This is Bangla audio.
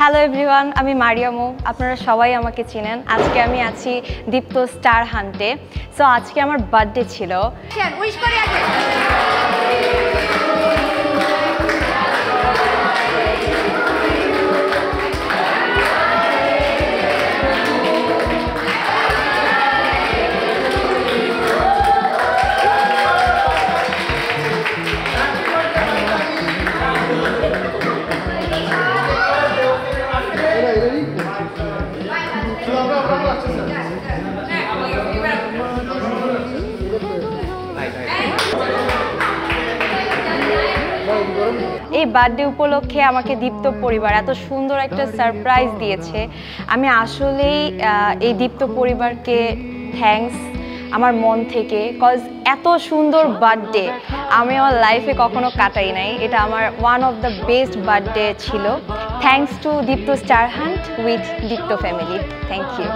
হ্যালো এভরিওয়ান, আমি মারিয়ামু। আপনারা সবাই আমাকে চিনেন। আজকে আমি আছি দীপ্ত স্টার হান্টে। সো আজকে আমার বার্থডে ছিল। এই বার্থডে উপলক্ষে আমাকে দীপ্ত পরিবার এত সুন্দর একটা সারপ্রাইজ দিয়েছে। আমি আসলেই এই দীপ্ত পরিবারকে থ্যাঙ্কস আমার মন থেকে, কজ এত সুন্দর বার্থডে আমি আমার লাইফে কখনো কাটাই নাই। এটা আমার one of the best birthday ছিল। Thanks to Deepto star hunt with Deepto family. Thank you.